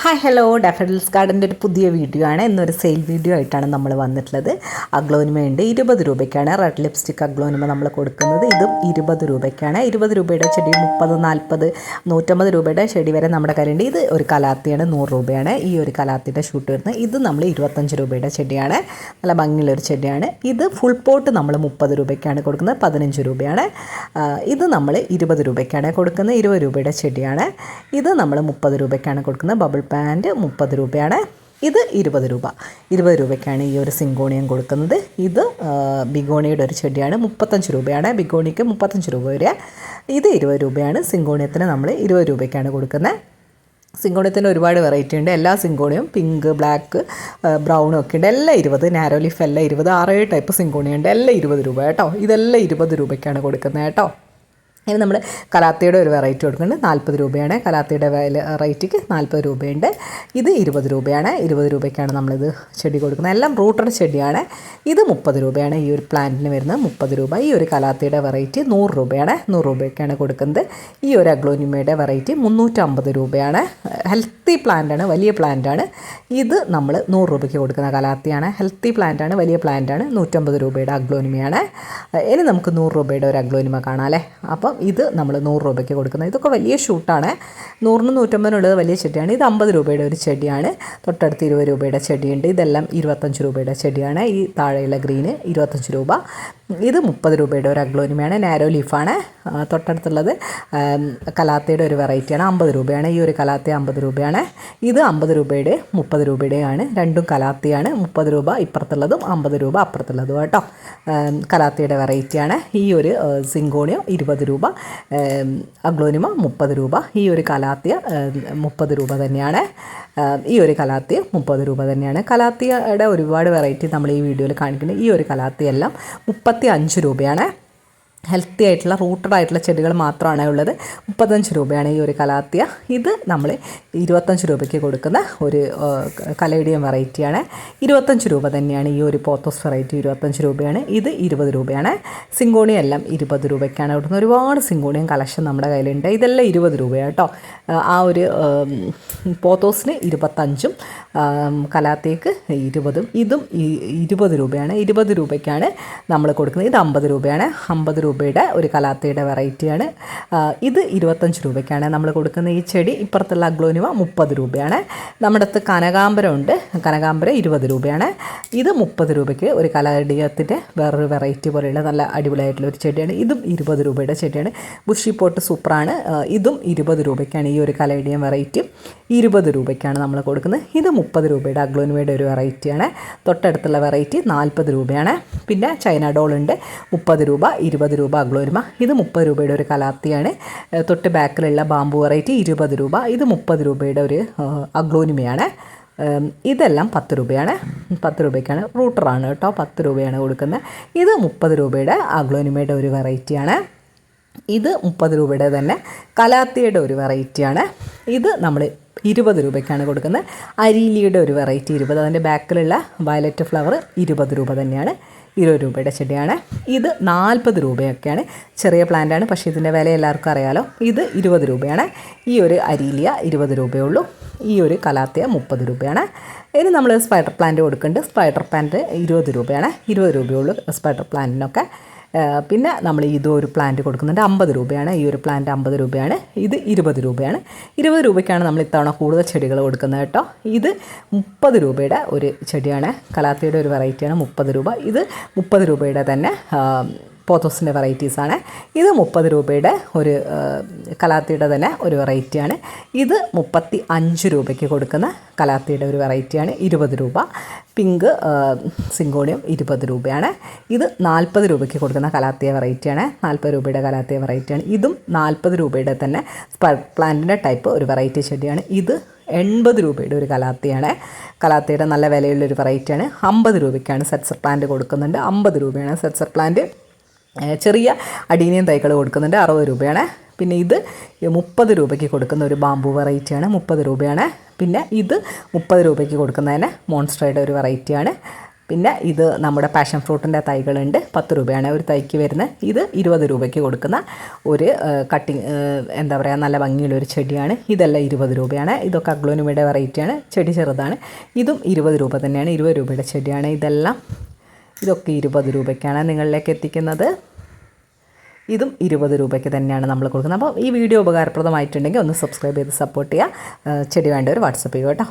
Hi hello daffodils ഗാർഡൻ്റെ ഒരു പുതിയ video ആണ്. ഇന്നൊരു സെയിൽ വീഡിയോ ആയിട്ടാണ് നമ്മൾ വന്നിട്ടുള്ളത്. അഗ്ലോനിമയുണ്ട് 20 രൂപയ്ക്കാണ് റെഡ് ലിപ്സ്റ്റിക് അഗ്ലോനിമ നമ്മൾ കൊടുക്കുന്നത്. ഇതും 20 രൂപയ്ക്കാണ്. 20 രൂപയുടെ ചെടി 30, 40, 150 രൂപയുടെ ചെടി വരെ നമ്മുടെ കയ്യിലുണ്ട്. ഇത് ഒരു കലാത്തിയാണ്, 100 രൂപയാണ് ഈ ഒരു കലാത്തിയുടെ ഷൂട്ട് വരുന്നത്. ഇത് നമ്മൾ 25 രൂപയുടെ ചെടിയാണ്, നല്ല ഭംഗിയുള്ളൊരു ചെടിയാണ്. ഇത് ഫുൾ പോട്ട് നമ്മൾ 30 രൂപയ്ക്കാണ് കൊടുക്കുന്നത്, 15 രൂപയാണ്. ഇത് നമ്മൾ 20 രൂപയ്ക്കാണ് കൊടുക്കുന്നത്, 20 രൂപയുടെ ചെടിയാണ്. ഇത് നമ്മൾ 30 രൂപയ്ക്കാണ് കൊടുക്കുന്നത്. ബബിൾ പാൻറ്റ് 30 രൂപയാണ്. ഇത് 20 രൂപ. 20 രൂപയ്ക്കാണ് ഈ ഒരു സിങ്കോണിയം കൊടുക്കുന്നത്. ഇത് ബിഗോണിയുടെ ഒരു ചെടിയാണ്, 35 രൂപയാണ്. ബിഗോണിക്ക് 35 രൂപ വരെ. ഇത് 20 രൂപയാണ്. സിങ്കോണിയത്തിന് നമ്മൾ 20 രൂപയ്ക്കാണ് കൊടുക്കുന്നത്. സിങ്കോണിയത്തിന് ഒരുപാട് വെറൈറ്റി ഉണ്ട്. എല്ലാ സിങ്കോണിയും പിങ്ക്, ബ്ലാക്ക്, ബ്രൗണും ഒക്കെ ഉണ്ട്. എല്ലാം 20. നാരോ ലീഫ് എല്ലാം 20. 6 ടൈപ്പ് സിങ്കോണിയ ഉണ്ട്. എല്ലാം 20 രൂപ കേട്ടോ. ഇതെല്ലാം 20 രൂപയ്ക്കാണ് കൊടുക്കുന്നത് കേട്ടോ. ഇനി നമ്മൾ കലാത്തിയുടെ ഒരു വെറൈറ്റി കൊടുക്കുന്നുണ്ട്, 40 രൂപയാണ്. കലാത്തിയുടെ വെറൈറ്റിക്ക് 40 രൂപയുണ്ട്. ഇത് 20 രൂപയാണ്. 20 രൂപയ്ക്കാണ് നമ്മളിത് ചെടി കൊടുക്കുന്നത്. എല്ലാം റൂട്ടഡ് ചെടിയാണ്. ഇത് 30 രൂപയാണ് ഈ ഒരു പ്ലാന്റിന് വരുന്നത്, 30 രൂപ. ഈ ഒരു കലാത്തിയുടെ വെറൈറ്റി 100 രൂപയാണ്, 100 രൂപയ്ക്കാണ് കൊടുക്കുന്നത്. ഈ ഒരു അഗ്ലോനിമയുടെ വെറൈറ്റി 350 രൂപയാണ്. ഹെൽത്തി പ്ലാന്റാണ്, വലിയ പ്ലാന്റാണ്. ഇത് നമ്മൾ 100 രൂപയ്ക്ക് കൊടുക്കുന്ന കലാത്തിയാണ്. ഹെൽത്തി പ്ലാന്റാണ്, വലിയ പ്ലാന്റാണ്. 150 രൂപയുടെ അഗ്ലോനിമയാണ്. ഇനി നമുക്ക് 100 രൂപയുടെ ഒരു അഗ്ലോനിമ കാണാം അല്ലേ. അപ്പം ഇത് നമ്മൾ 100 രൂപയ്ക്ക് കൊടുക്കുന്നത്. ഇതൊക്കെ വലിയ ഷൂട്ടാണ്. 100-നും 150-നുള്ളത് വലിയ ചെടിയാണ്. ഇത് 50 രൂപയുടെ ഒരു ചെടിയാണ്. തൊട്ടടുത്ത് 20 രൂപയുടെ ചെടിയുണ്ട്. ഇതെല്ലാം 25 രൂപയുടെ ചെടിയാണ്. ഈ താഴെയുള്ള ഗ്രീന് 25 രൂപ. ഇത് 30 രൂപയുടെ ഒരു അഗ്ലോനിമയാണ്, നാരോ ലീഫാണ്. തൊട്ടടുത്തുള്ളത് കലാത്തയുടെ ഒരു വെറൈറ്റിയാണ്, 50 രൂപയാണ്. ഈ ഒരു കലാത്തി 50 രൂപയാണ്. ഇത് 50 രൂപയുടെ 30 രൂപയുടെയാണ്. രണ്ടും കലാത്തിയാണ്. 30 രൂപ ഇപ്പുറത്തുള്ളതും 50 രൂപ അപ്പുറത്തുള്ളതും കേട്ടോ. കലാത്തിയുടെ വെറൈറ്റിയാണ്. ഈ ഒരു സിങ്കോണിയം 20 രൂപ, അഗ്ലോനിമ 30 രൂപ. ഈ ഒരു കലാത്തിയ 30 രൂപ തന്നെയാണ്. ഈ ഒരു കലാത്തിയ 30 രൂപ തന്നെയാണ്. കലാത്തിയുടെ ഒരുപാട് വെറൈറ്റി നമ്മൾ ഈ വീഡിയോയിൽ കാണിക്കുന്നത്. ഈ ഒരു കലാത്തിയെല്ലാം 35 രൂപയാണ്. ഹെൽത്തി ആയിട്ടുള്ള റൂട്ടഡ് ആയിട്ടുള്ള ചെടികൾ മാത്രമാണ് ഉള്ളത്. 35 രൂപയാണ് ഈ ഒരു കലാത്തിയ. ഇത് നമ്മൾ 25 രൂപയ്ക്ക് കൊടുക്കുന്ന ഒരു കലേഡിയം വെറൈറ്റിയാണ്. 25 രൂപ തന്നെയാണ് ഈ ഒരു പോത്തോസ് വെറൈറ്റി, 25 രൂപയാണ്. ഇത് 20 രൂപയാണ്. സിങ്കോണിയം എല്ലാം 20 രൂപയ്ക്കാണ് കൊടുക്കുന്നത്. ഒരുപാട് സിങ്കോണിയം കളക്ഷൻ നമ്മുടെ കയ്യിലുണ്ട്. ഇതെല്ലാം 20 രൂപയാണ് കേട്ടോ. ആ ഒരു പോത്തോസിന് 25-ഉം കലാത്തിക്ക് 20-ഉം. ഇതും 20 രൂപയാണ്. 20 രൂപയ്ക്കാണ് നമ്മൾ കൊടുക്കുന്നത്. ഇത് 50 രൂപയാണ്. 50 രൂപയുടെ ഒരു കലാത്തിയുടെ വെറൈറ്റിയാണ്. ഇത് 25 രൂപയ്ക്കാണ് നമ്മൾ കൊടുക്കുന്ന ഈ ചെടി. ഇപ്പുറത്തുള്ള അഗ്ലോനിമ 30 രൂപയാണ്. നമ്മുടെ അടുത്ത് കനകാംബരം ഉണ്ട്. കനകാംബരം 20 രൂപയാണ്. ഇത് 30 രൂപയ്ക്ക് ഒരു കലാഡിയത്തിൻ്റെ വേറൊരു വെറൈറ്റി പോലെയുള്ള നല്ല അടിപൊളിയായിട്ടുള്ള ഒരു ചെടിയാണ്. ഇതും 20 രൂപയുടെ ചെടിയാണ്. ബുഷി പോട്ട് സൂപ്പറാണ്. ഇതും 20 രൂപയ്ക്കാണ് ഈ ഒരു കലേഡിയം വെറൈറ്റി. 20 രൂപയ്ക്കാണ് നമ്മൾ കൊടുക്കുന്നത്. ഇത് 30 രൂപയുടെ അഗ്ലോനിമയുടെ ഒരു വെറൈറ്റിയാണ്. തൊട്ടടുത്തുള്ള വെറൈറ്റി 40 രൂപയാണ്. പിന്നെ ചൈന ഡോൾ ഉണ്ട്, 30 രൂപ. 20 രൂപ അഗ്ലോനിമ. ഇത് 30 രൂപയുടെ ഒരു കലാത്തിയാണ്. തൊട്ട് ബാക്കിലുള്ള ബാമ്പു വെറൈറ്റി 20 രൂപ. ഇത് 30 രൂപയുടെ ഒരു അഗ്ലോനിമയാണ്. ഇതെല്ലാം 10 രൂപയാണ്. 10 രൂപയ്ക്കാണ്. റൂട്ടറാണ് കേട്ടോ. 10 രൂപയാണ് കൊടുക്കുന്നത്. ഇത് 30 രൂപയുടെ അഗ്ലോനിമയുടെ ഒരു വെറൈറ്റിയാണ്. ഇത് 30 രൂപയുടെ തന്നെ കലാത്തിയുടെ ഒരു വെറൈറ്റിയാണ്. ഇത് നമ്മൾ 20 രൂപയ്ക്കാണ് കൊടുക്കുന്നത്. അരീലിയുടെ ഒരു വെറൈറ്റി 20. അതിൻ്റെ ബാക്കിലുള്ള വയലറ്റ് ഫ്ലവർ 20 രൂപ തന്നെയാണ്. 20 രൂപയുടെ ചെടിയാണ്. ഇത് 40 രൂപയൊക്കെയാണ്. ചെറിയ പ്ലാന്റാണ്, പക്ഷേ ഇതിൻ്റെ വില എല്ലാവർക്കും അറിയാലോ. ഇത് 20 രൂപയാണ്. ഈ ഒരു അരീലിയ 20 രൂപയുള്ളൂ. ഈ ഒരു കലാത്തിയ 30 രൂപയാണ്. ഇനി നമ്മൾ സ്പൈഡർ പ്ലാന്റ് കൊടുക്കുന്നുണ്ട്. സ്പൈഡർ പ്ലാന്റ് 20 രൂപയാണ്. 20 രൂപയുള്ളൂ സ്പൈഡർ പ്ലാന്റിനൊക്കെ. പിന്നെ നമ്മൾ ഇതൊരു പ്ലാന്റ് കൊടുക്കുന്നുണ്ട്, 50 രൂപയാണ്. ഈ ഒരു പ്ലാന്റ് 50 രൂപയാണ്. ഇത് 20 രൂപയാണ്. 20 രൂപയ്ക്കാണ് നമ്മൾ ഇത്തവണ കൂടുതൽ ചെടികൾ കൊടുക്കുന്നത് കേട്ടോ. ഇത് 30 രൂപയുടെ ഒരു ചെടിയാണ്. കലാത്തിയുടെ ഒരു വെറൈറ്റിയാണ്, 30 രൂപ. ഇത് 30 രൂപയുടെ തന്നെ പോത്തോസിൻ്റെ വെറൈറ്റീസാണ്. ഇത് 30 രൂപയുടെ ഒരു കലാത്തിയുടെ തന്നെ ഒരു വെറൈറ്റിയാണ്. ഇത് 35 രൂപയ്ക്ക് കൊടുക്കുന്ന കലാത്തിയുടെ ഒരു വെറൈറ്റിയാണ്, 20 രൂപ. പിങ്ക് സിങ്കോണിയം 20 രൂപയാണ്. ഇത് 40 രൂപയ്ക്ക് കൊടുക്കുന്ന കലാത്തിയ വെറൈറ്റിയാണ്, 40 രൂപയുടെ കലാത്തിയ വെറൈറ്റിയാണ്. ഇതും 40 രൂപയുടെ തന്നെ പ്ലാന്റിൻ്റെ ടൈപ്പ് ഒരു വെറൈറ്റി ചെടിയാണ്. ഇത് 80 രൂപയുടെ ഒരു കലാത്തിയാണ്. കലാത്തിയുടെ നല്ല വിലയുള്ളൊരു വെറൈറ്റിയാണ്. 50 രൂപയ്ക്കാണ് സെറ്റ്സർ പ്ലാന്റ് കൊടുക്കുന്നുണ്ട്. 50 രൂപയാണ് സെറ്റ്സർ പ്ലാന്റ്. ചെറിയ അഡീനിയം തൈകൾ കൊടുക്കുന്നുണ്ട്, 60 രൂപയാണ്. പിന്നെ ഇത് 30 രൂപയ്ക്ക് കൊടുക്കുന്ന ഒരു ബാമ്പു വെറൈറ്റിയാണ്, 30 രൂപയാണ്. പിന്നെ ഇത് 30 രൂപയ്ക്ക് കൊടുക്കുന്നതിന് മോൺസ്റ്ററയുടെ ഒരു വെറൈറ്റിയാണ്. പിന്നെ ഇത് നമ്മുടെ പാഷൻ ഫ്രൂട്ടിൻ്റെ തൈകളുണ്ട്, 10 രൂപയാണ് ഒരു തൈക്ക് വരുന്നത്. ഇത് 20 രൂപയ്ക്ക് കൊടുക്കുന്ന ഒരു കട്ടിങ് എന്താ പറയുക നല്ല ഭംഗിയുള്ളൊരു ചെടിയാണ്. ഇതെല്ലാം 20 രൂപയാണ്. ഇതൊക്കെ അഗ്ലോണിമയുടെ വെറൈറ്റിയാണ്, ചെടി ചെറുതാണ്. ഇതും 20 രൂപ തന്നെയാണ്, 20 രൂപയുടെ ചെടിയാണ് ഇതെല്ലാം. ഇതൊക്കെ 20 രൂപയ്ക്കാണ് നിങ്ങളിലേക്ക് എത്തിക്കുന്നത്. ഇതും 20 രൂപയ്ക്ക് തന്നെയാണ് നമ്മൾ കൊടുക്കുന്നത്. അപ്പോൾ ഈ വീഡിയോ ഉപകാരപ്രദമായിട്ടുണ്ടെങ്കിൽ ഒന്ന് സബ്സ്ക്രൈബ് ചെയ്ത് സപ്പോർട്ട് ചെയ്യുക. ചെടി വേണ്ടവർ വാട്സപ്പ് ചെയ്യുക കേട്ടോ.